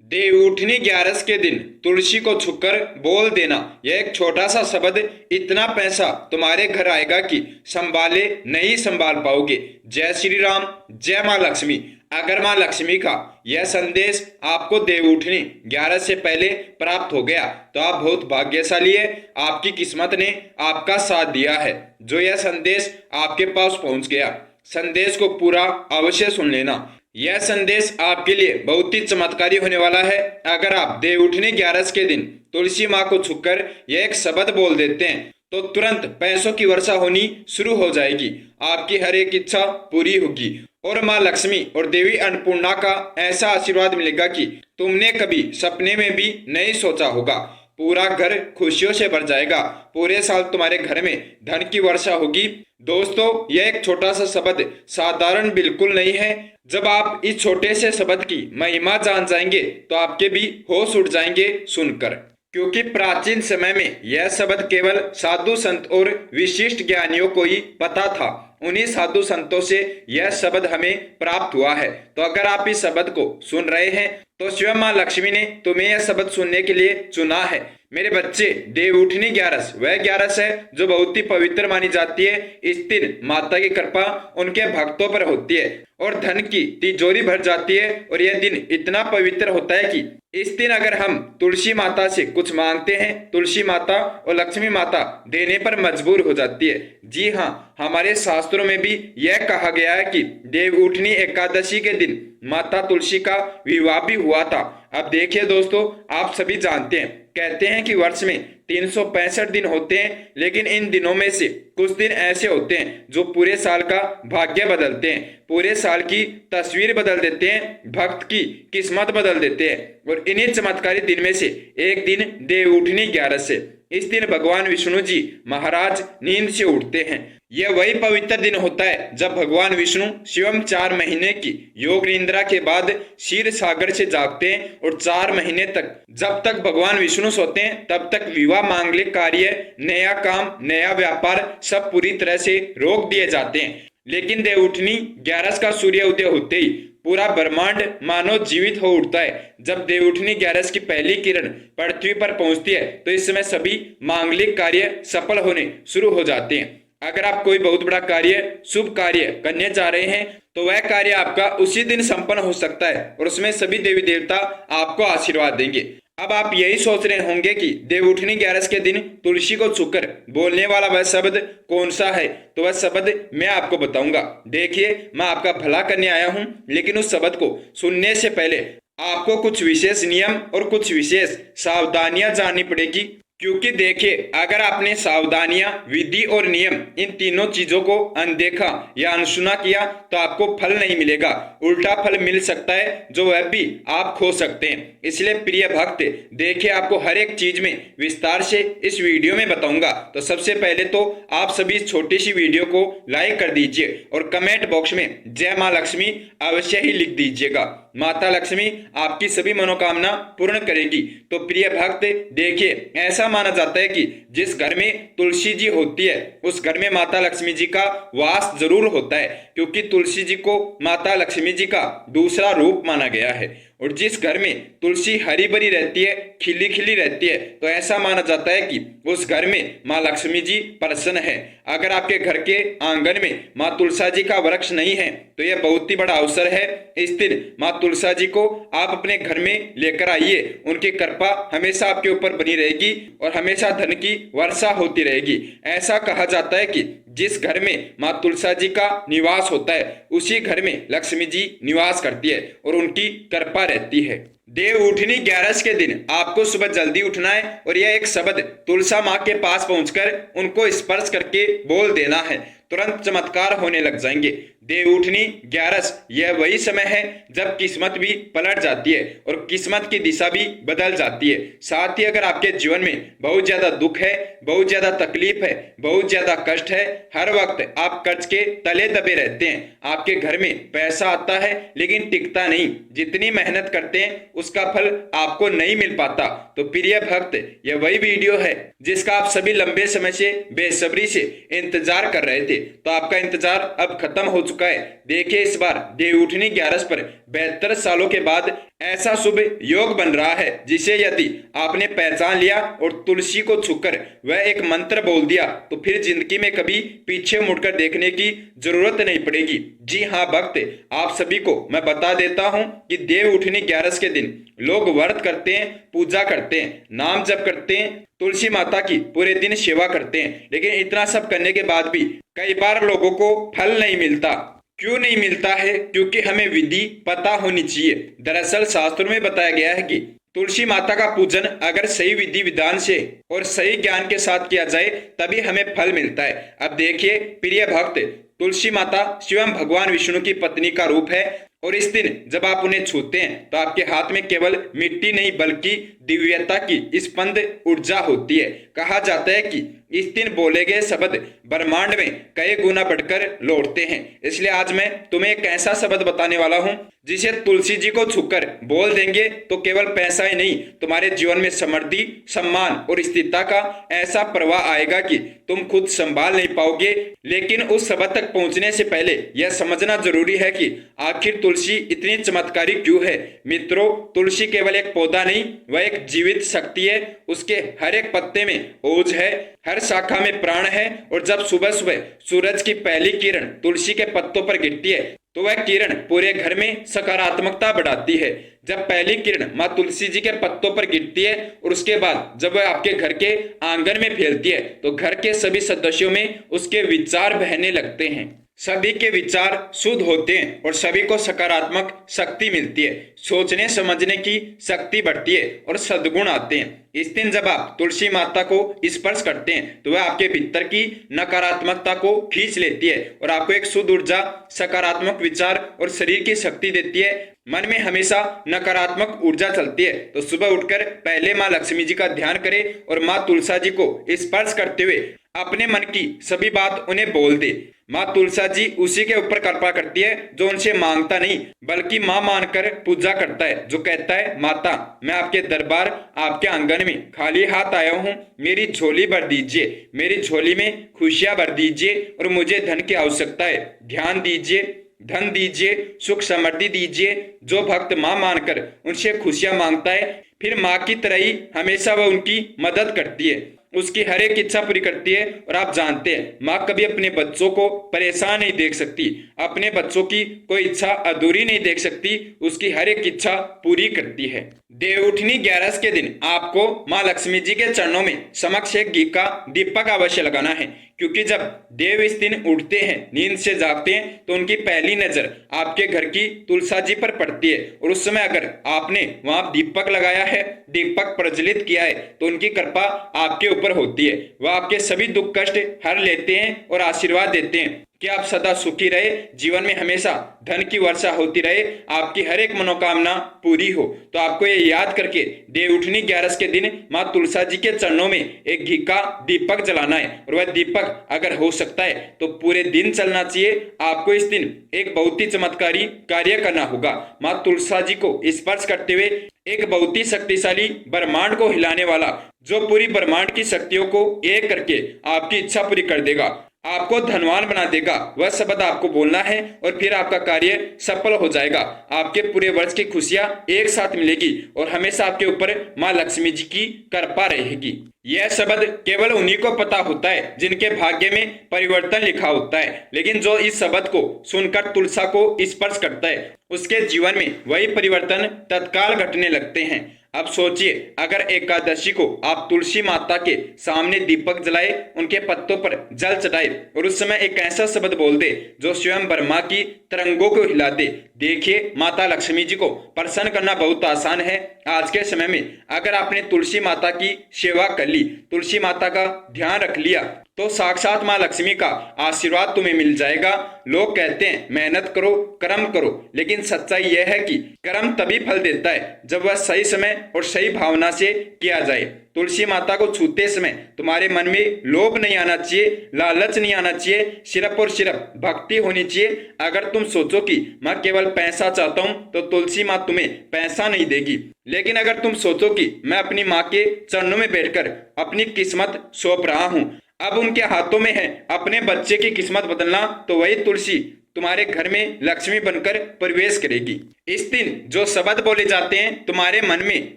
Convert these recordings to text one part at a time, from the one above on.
देवउठनी ग्यारस के दिन तुलसी को छुकर बोल देना, यह एक छोटा सा शब्द इतना पैसा तुम्हारे घर आएगा कि संभाले नहीं संभाल पाओगे। जय श्री राम, जय माँ लक्ष्मी। अगर माँ लक्ष्मी का यह संदेश आपको देवउठनी ग्यारस से पहले प्राप्त हो गया तो आप बहुत भाग्यशाली है। आपकी किस्मत ने आपका साथ दिया है जो यह संदेश आपके पास पहुंच गया। संदेश को पूरा अवश्य सुन लेना। यह संदेश आपके लिए बहुत ही चमत्कारी होने वाला है। अगर आप देवउठनी ग्यारस के दिन तुलसी माँ को छूकर यह एक शब्द बोल देते हैं तो तुरंत पैसों की वर्षा होनी शुरू हो जाएगी। आपकी हर एक इच्छा पूरी होगी और माँ लक्ष्मी और देवी अन्नपूर्णा का ऐसा आशीर्वाद मिलेगा कि तुमने कभी सपने में भी नहीं सोचा होगा। पूरा घर खुशियों से भर जाएगा। पूरे साल तुम्हारे घर में धन की वर्षा होगी। दोस्तों, यह एक छोटा सा शब्द साधारण बिल्कुल नहीं है। जब आप इस छोटे से शब्द की महिमा जान जाएंगे तो आपके भी होश उड़ जाएंगे सुनकर, क्योंकि प्राचीन समय में यह शब्द केवल साधु संत और विशिष्ट ज्ञानियों को ही पता था। उन्हीं साधु संतों से यह शब्द हमें प्राप्त हुआ है। तो अगर आप इस शब्द को सुन रहे हैं तो स्वयं माँ लक्ष्मी ने तुम्हें यह शब्द सुनने के लिए चुना है। मेरे बच्चे, देवउठनी ग्यारस वह ग्यारस है जो बहुत ही पवित्र मानी जाती है। इस दिन माता की कृपा उनके भक्तों पर होती है और धन की तिजोरी भर जाती है। और यह दिन इतना पवित्र होता है कि इस दिन अगर हम तुलसी माता से कुछ मांगते हैं, तुलसी माता और लक्ष्मी माता देने पर मजबूर हो जाती है। जी हाँ, हमारे शास्त्रों में भी यह कहा गया है कि देवउठनी एकादशी के दिन माता तुलसी का विवाह भी हुआ था। अब देखिए दोस्तों, आप सभी जानते हैं, कहते हैं कि वर्ष में 365 दिन होते हैं, लेकिन इन दिनों में से कुछ दिन ऐसे होते हैं जो पूरे साल का भाग्य बदलते हैं, पूरे साल की तस्वीर बदल देते हैं, भक्त की किस्मत बदल देते हैं। और इन्हीं चमत्कारी दिन में से एक दिन देवउठनी ग्यारस है। इस दिन भगवान विष्णु जी महाराज नींद से उठते हैं। यह वही पवित्र दिन होता है जब भगवान विष्णु स्वयं 4 महीने की योग निद्रा के बाद क्षीर सागर से जागते हैं और 4 महीने तक, जब तक भगवान विष्णु सोते हैं तब तक विवाह, मांगलिक कार्य, नया काम, नया व्यापार सब पूरी तरह से रोक दिए जाते हैं। लेकिन देवउठनी ग्यारस का सूर्य उदय होते ही पूरा ब्रह्मांड मानो जीवित हो उठता है। जब देवउठनी ग्यारस की पहली किरण पृथ्वी पर पहुंचती है तो इस समय सभी मांगलिक कार्य सफल होने शुरू हो जाते हैं। अगर आप कोई बहुत बड़ा कार्य, शुभ कार्य करने जा रहे हैं तो वह कार्य आपका उसी दिन संपन्न हो सकता है और उसमें सभी देवी देवता आपको आशीर्वाद देंगे। अब आप यही सोच रहे होंगे कि देवउठनी ग्यारस के दिन तुलसी को छूकर बोलने वाला वह शब्द कौन सा है। तो वह शब्द मैं आपको बताऊंगा। देखिए, मैं आपका भला करने आया हूं, लेकिन उस शब्द को सुनने से पहले आपको कुछ विशेष नियम और कुछ विशेष सावधानियां जाननी पड़ेगी। क्योंकि देखिए, अगर आपने सावधानियां, विधि और नियम इन तीनों चीजों को अनदेखा या अनसुना किया तो आपको फल नहीं मिलेगा, उल्टा फल मिल सकता है जो वह भी आप खो सकते हैं। इसलिए प्रिय भक्त, देखिए, आपको हर एक चीज में विस्तार से इस वीडियो में बताऊंगा। तो सबसे पहले तो आप सभी इस छोटी सी वीडियो को लाइक कर दीजिए और कमेंट बॉक्स में जय माँ लक्ष्मी अवश्य ही लिख दीजिएगा। माता लक्ष्मी आपकी सभी मनोकामना पूर्ण करेगी। तो प्रिय भक्त, देखिए, ऐसा माना जाता है कि जिस घर में तुलसी जी होती है उस घर में माता लक्ष्मी जी का वास जरूर होता है, क्योंकि तुलसी जी को माता लक्ष्मी जी का दूसरा रूप माना गया है। और जिस घर में तुलसी हरी भरी रहती है, खिली खिली रहती है, तो ऐसा माना जाता है कि उस घर में माँ लक्ष्मी जी प्रसन्न है। अगर आपके घर के आंगन में माँ तुलसा जी का वृक्ष नहीं है तो यह बहुत ही बड़ा अवसर है। इस दिन माँ तुलसा जी को आप अपने घर में लेकर आइए। उनकी कृपा हमेशा आपके ऊपर बनी रहेगी और हमेशा धन की वर्षा होती रहेगी। ऐसा कहा जाता है कि जिस घर में माँ तुलसा जी का निवास होता है उसी घर में लक्ष्मी जी निवास करती है और उनकी कृपा रहती है। देवउठनी ग्यारस के दिन आपको सुबह जल्दी उठना है और यह एक शब्द तुलसा माँ के पास पहुंचकर उनको स्पर्श करके बोल देना है। तुरंत चमत्कार होने लग जाएंगे। देवउठनी ग्यारस यह वही समय है जब किस्मत भी पलट जाती है और किस्मत की दिशा भी बदल जाती है। साथ ही अगर आपके जीवन में बहुत ज्यादा दुख है, बहुत ज्यादा तकलीफ है, बहुत ज्यादा कष्ट है, हर वक्त आप कर्ज के तले दबे रहते हैं, आपके घर में पैसा आता है लेकिन टिकता नहीं, जितनी मेहनत करते हैं उसका फल आपको नहीं मिल पाता। तो प्रिय भक्त, यह वही वीडियो है जिसका आप सभी लंबे समय से बेसब्री से इंतजार कर रहे थे। तो आपका इंतजार अब खत्म हो चुका है। देखिए, इस बार देवउठनी 11 पर 72 सालों के बाद ऐसा शुभ योग बन रहा है जिसे यदि आपने पहचान लिया और तुलसी को छूकर वह एक मंत्र बोल दिया तो फिर जिंदगी में कभी पीछे मुड़कर देखने की जरूरत नहीं पड़ेगी। जी हाँ भक्त, आप सभी को मैं बता देता हूँ कि देवउठनी 11 के दिन लोग व्रत करते हैं, पूजा करते हैं, नाम जप करते हैं, तुलसी माता की पूरे दिन सेवा करते हैं, लेकिन इतना सब करने के बाद भी कई बार लोगों को फल नहीं मिलता। क्यों नहीं मिलता है? क्योंकि हमें विधि पता होनी चाहिए। दरअसल शास्त्रों में बताया गया है कि तुलसी माता का पूजन अगर सही विधि विधान से और सही ज्ञान के साथ किया जाए तभी हमें फल मिलता है। अब देखिए प्रिय भक्त, तुलसी माता स्वयं भगवान विष्णु की पत्नी का रूप है और इस दिन जब आप उन्हें छूते हैं तो आपके हाथ में केवल मिट्टी नहीं बल्कि दिव्यता की स्पंद ऊर्जा होती है। कहा जाता है कि इस दिन बोले गए शब्द ब्रह्मांड में कई गुना बढ़कर लौटते हैं। इसलिए आज मैं तुम्हें एक ऐसा शब्द बताने वाला हूं जिसे तुलसी जी को छूकर बोल देंगे तो केवल पैसा ही नहीं, तुम्हारे जीवन में समृद्धि, सम्मान और स्थिरता का ऐसा प्रवाह आएगा कि तुम खुद संभाल नहीं पाओगे। लेकिन उस शब्द तक पहुंचने से पहले यह समझना जरूरी है कि आखिर तुलसी इतनी चमत्कारी क्यों है। मित्रों, तुलसी केवल एक पौधा नहीं, वह एक जीवित शक्ति है। उसके हर एक पत्ते में ओज है, हर शाखा में प्राण है और जब सुबह सुबह सूरज की पहली किरण तुलसी के पत्तों पर गिरती है तो वह किरण पूरे घर में सकारात्मकता बढ़ाती है। जब पहली किरण माँ तुलसी जी के पत्तों पर गिरती है और उसके बाद जब वह आपके घर के आंगन में फैलती है तो घर के सभी सदस्यों में उसके विचार बहने लगते हैं। सभी के विचार शुद्ध होते हैं और सभी को सकारात्मक शक्ति मिलती है, सोचने समझने की शक्ति बढ़ती है और सद्गुण आते हैं। इस दिन जब आप तुलसी माता को स्पर्श करते हैं तो वह आपके भीतर की नकारात्मकता को खींच लेती है और आपको एक शुद्ध ऊर्जा, सकारात्मक विचार और शरीर की शक्ति देती है। मन में हमेशा नकारात्मक ऊर्जा चलती है तो सुबह उठकर पहले माँ लक्ष्मी जी का ध्यान करें और माँ तुलसा जी को स्पर्श करते हुए अपने मन की सभी बात उन्हें बोल दे। माँ तुलसा जी उसी के ऊपर कृपा करती है जो उनसे मांगता नहीं बल्कि माँ मानकर पूजा करता है, जो कहता है माता मैं आपके दरबार, आपके आंगन में खाली हाथ आया हूँ, मेरी झोली भर दीजिए, मेरी झोली में खुशियां भर दीजिए और मुझे धन की आवश्यकता है, ध्यान दीजिए, धन दीजिए, सुख समृद्धि दीजिए। जो भक्त माँ मानकर उनसे खुशियां मांगता है फिर माँ की तरह ही हमेशा वह उनकी मदद करती है, उसकी हर एक इच्छा पूरी करती है। और आप जानते हैं माँ कभी अपने बच्चों को परेशान नहीं देख सकती, अपने बच्चों की कोई इच्छा अधूरी नहीं देख सकती, उसकी हर एक इच्छा पूरी करती है। देवउठनी 11 के दिन आपको माँ लक्ष्मी जी के चरणों में समक्ष एक घी का दीपक अवश्य लगाना है, क्योंकि जब देव इस दिन उठते हैं, नींद से जागते हैं तो उनकी पहली नजर आपके घर की तुलसा जी पर पड़ती है और उस समय अगर आपने वहां दीपक लगाया है, दीपक प्रज्वलित किया है तो उनकी कृपा आपके ऊपर होती है। वह आपके सभी दुख कष्ट हर लेते हैं और आशीर्वाद देते हैं कि आप सदा सुखी रहे, जीवन में हमेशा धन की वर्षा होती रहे, आपकी हर एक मनोकामना पूरी हो। तो आपको ये याद करके देवउठनी 11 के दिन माँ तुलसा जी के चरणों में एक घी का दीपक जलाना है और वह दीपक अगर हो सकता है तो पूरे दिन चलना चाहिए। आपको इस दिन एक बहुत ही चमत्कारी कार्य करना होगा। माँ तुलसा जी को स्पर्श करते हुए एक बहुत ही शक्तिशाली ब्रह्मांड को हिलाने वाला, जो पूरी ब्रह्मांड की शक्तियों को एक करके आपकी इच्छा पूरी कर देगा, आपको धनवान बना देगा, वह शब्द आपको बोलना है और फिर आपका कार्य सफल हो जाएगा। आपके पूरे वर्ष की खुशियां एक साथ मिलेगी और हमेशा आपके ऊपर माँ लक्ष्मी जी की कृपा रहेगी। यह शब्द केवल उन्हीं को पता होता है जिनके भाग्य में परिवर्तन लिखा होता है, लेकिन जो इस शब्द को सुनकर तुलसा को स्पर्श करता है उसके जीवन में वही परिवर्तन तत्काल घटने लगते हैं। अब सोचिए, अगर एकादशी को आप तुलसी माता के सामने दीपक जलाए, उनके पत्तों पर जल चढ़ाए और उस समय एक ऐसा शब्द बोल दे जो स्वयं ब्रह्मा की तरंगों को हिला दे। देखिए, माता लक्ष्मी जी को प्रसन्न करना बहुत आसान है। आज के समय में अगर आपने तुलसी माता की सेवा कर ली, तुलसी माता का ध्यान रख लिया तो साक्षात माँ लक्ष्मी का आशीर्वाद तुम्हें मिल जाएगा। लोग कहते हैं मेहनत करो, कर्म करो, लेकिन सच्चाई यह है कि कर्म तभी फल देता है जब वह सही समय और सही भावना से किया जाए। तुलसी माता को छूते समय तुम्हारे मन में लोभ नहीं आना चाहिए, लालच नहीं आना चाहिए, सिर्फ और सिर्फ भक्ति होनी चाहिए। अगर तुम सोचो कि मैं केवल पैसा चाहता हूं तो तुलसी माँ तुम्हें पैसा नहीं देगी। लेकिन अगर तुम सोचो कि मैं अपनी माँ के चरणों में बैठकर अपनी किस्मत सौंप रहा हूं, अब उनके हाथों में है अपने बच्चे की किस्मत बदलना, तो वही तुलसी तुम्हारे घर में लक्ष्मी बनकर प्रवेश करेगी। इस दिन जो शब्द बोले जाते हैं, तुम्हारे मन में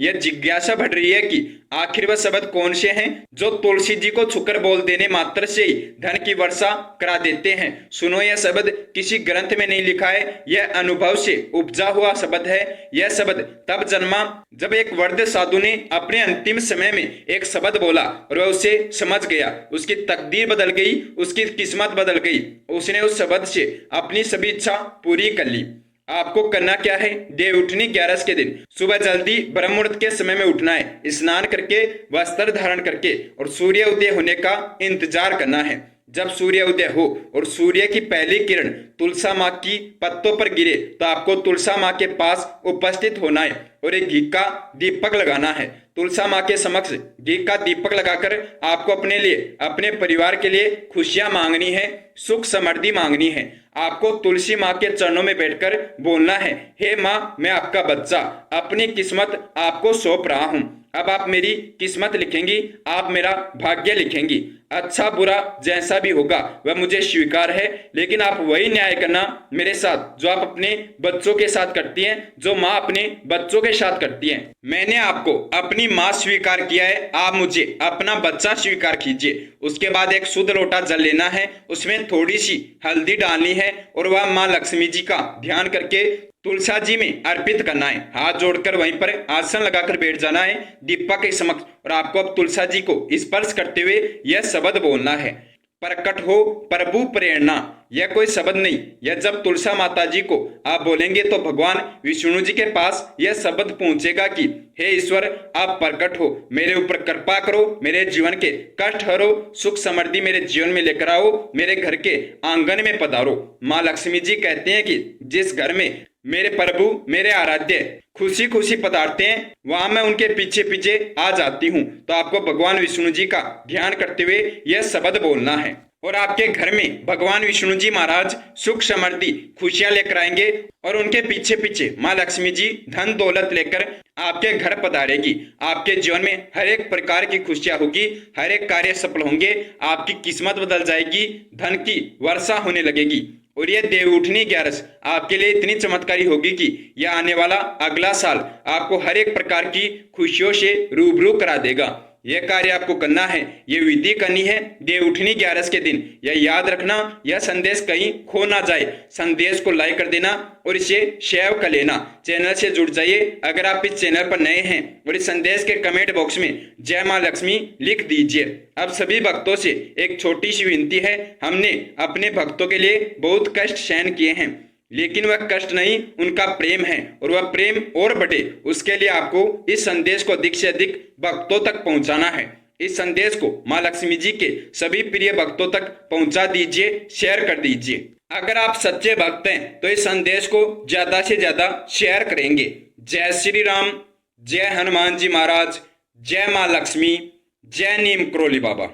यह जिज्ञासा बढ़ रही है कि आखिर वह शब्द कौन से हैं जो तुलसी जी को छूकर बोल देने मात्र से ही धन की वर्षा करा देते हैं। सुनो, यह शब्द किसी ग्रंथ में नहीं लिखा है, यह अनुभव से उपजा हुआ शब्द है। यह शब्द तब जन्मा जब एक वृद्ध साधु ने अपने अंतिम समय में एक शब्द बोला और वह उसे समझ गया। उसकी तकदीर बदल गई, उसकी किस्मत बदल गई। उसने उस शब्द से अपनी सभी इच्छा पूरी कर ली। आपको करना क्या है? देव उठनी 11 के दिन सुबह जल्दी ब्रह्म मुहूर्त के समय में उठना है, स्नान करके वस्त्र धारण करके और सूर्य उदय होने का इंतजार करना है। जब सूर्य उदय हो और सूर्य की पहली किरण तुलसा माँ की पत्तों पर गिरे तो आपको तुलसा माँ के पास उपस्थित होना है और एक घी का दीपक लगाना है। तुलसा माँ के समक्ष घी का दीपक लगाकर आपको अपने लिए, अपने परिवार के लिए खुशियां मांगनी है, सुख समृद्धि मांगनी है। आपको तुलसी माँ के चरणों में बैठकर बोलना है, हे माँ, मैं आपका बच्चा अपनी किस्मत आपको सौंप रहा हूँ। अब आप मेरी किस्मत लिखेंगी, आप मेरा भाग्य लिखेंगी। अच्छा बुरा जैसा भी होगा वह मुझे स्वीकार है, लेकिन आप वही न्याय करना मेरे साथ जो आप अपने बच्चों के साथ करती हैं, जो माँ अपने बच्चों के साथ करती है। मैंने आपको अपनी माँ स्वीकार किया है, आप मुझे अपना बच्चा स्वीकार कीजिए। उसके बाद एक शुद्ध लोटा जल लेना है, उसमें थोड़ी सी हल्दी डालनी है और वह माँ लक्ष्मी जी का ध्यान करके तुलसा जी में अर्पित करना है। हाथ जोड़कर वहीं पर आसन लगाकर बैठ जाना है दीपक के समक्ष और आपको अब तुलसा जी को स्पर्श करते हुए यह शब्द बोलना है, प्रकट हो प्रभु प्रेरणा। यह कोई शब्द नहीं, यह जब तुलसा माता जी को आप बोलेंगे तो भगवान विष्णु जी के पास यह शब्द पहुंचेगा कि हे ईश्वर, आप प्रकट हो, मेरे ऊपर कृपा करो, मेरे जीवन के कष्ट हरो, सुख समृद्धि मेरे जीवन में लेकर आओ, मेरे घर के आंगन में पधारो। माँ लक्ष्मी जी कहते हैं कि जिस घर में मेरे प्रभु, मेरे आराध्य खुशी खुशी पधारते हैं, वहां मैं उनके पीछे पीछे आ जाती हूँ। तो आपको भगवान विष्णु जी का ध्यान करते हुए यह शब्द बोलना है और आपके घर में भगवान विष्णु जी महाराज सुख समृद्धि खुशियां लेकर आएंगे और उनके पीछे पीछे माँ लक्ष्मी जी धन दौलत लेकर आपके घर पधारेगी। आपके जीवन में हर एक प्रकार की खुशियां होगी, हर एक कार्य सफल होंगे, आपकी किस्मत बदल जाएगी, धन की वर्षा होने लगेगी। और यह देवउठनी 11 आपके लिए इतनी चमत्कारी होगी कि यह आने वाला अगला साल आपको हर एक प्रकार की खुशियों से रूबरू करा देगा। यह कार्य आपको करना है, यह विधि करनी है देवउठनी 11 के दिन। यह याद रखना, यह संदेश कहीं खो ना जाए। संदेश को लाइक कर देना और इसे शेयर कर लेना। चैनल से जुड़ जाइए अगर आप इस चैनल पर नए हैं और इस संदेश के कमेंट बॉक्स में जय माँ लक्ष्मी लिख दीजिए। अब सभी भक्तों से एक छोटी सी विनती है, हमने अपने भक्तों के लिए बहुत कष्ट सहन किए हैं, लेकिन वह कष्ट नहीं, उनका प्रेम है और वह प्रेम और बढ़े, उसके लिए आपको इस संदेश को अधिक से अधिक भक्तों तक पहुंचाना है। इस संदेश को माँ लक्ष्मी जी के सभी प्रिय भक्तों तक पहुंचा दीजिए, शेयर कर दीजिए। अगर आप सच्चे भक्त हैं तो इस संदेश को ज्यादा से ज्यादा शेयर करेंगे। जय श्री राम, जय हनुमान जी महाराज, जय माँ लक्ष्मी, जय नीम करोली बाबा।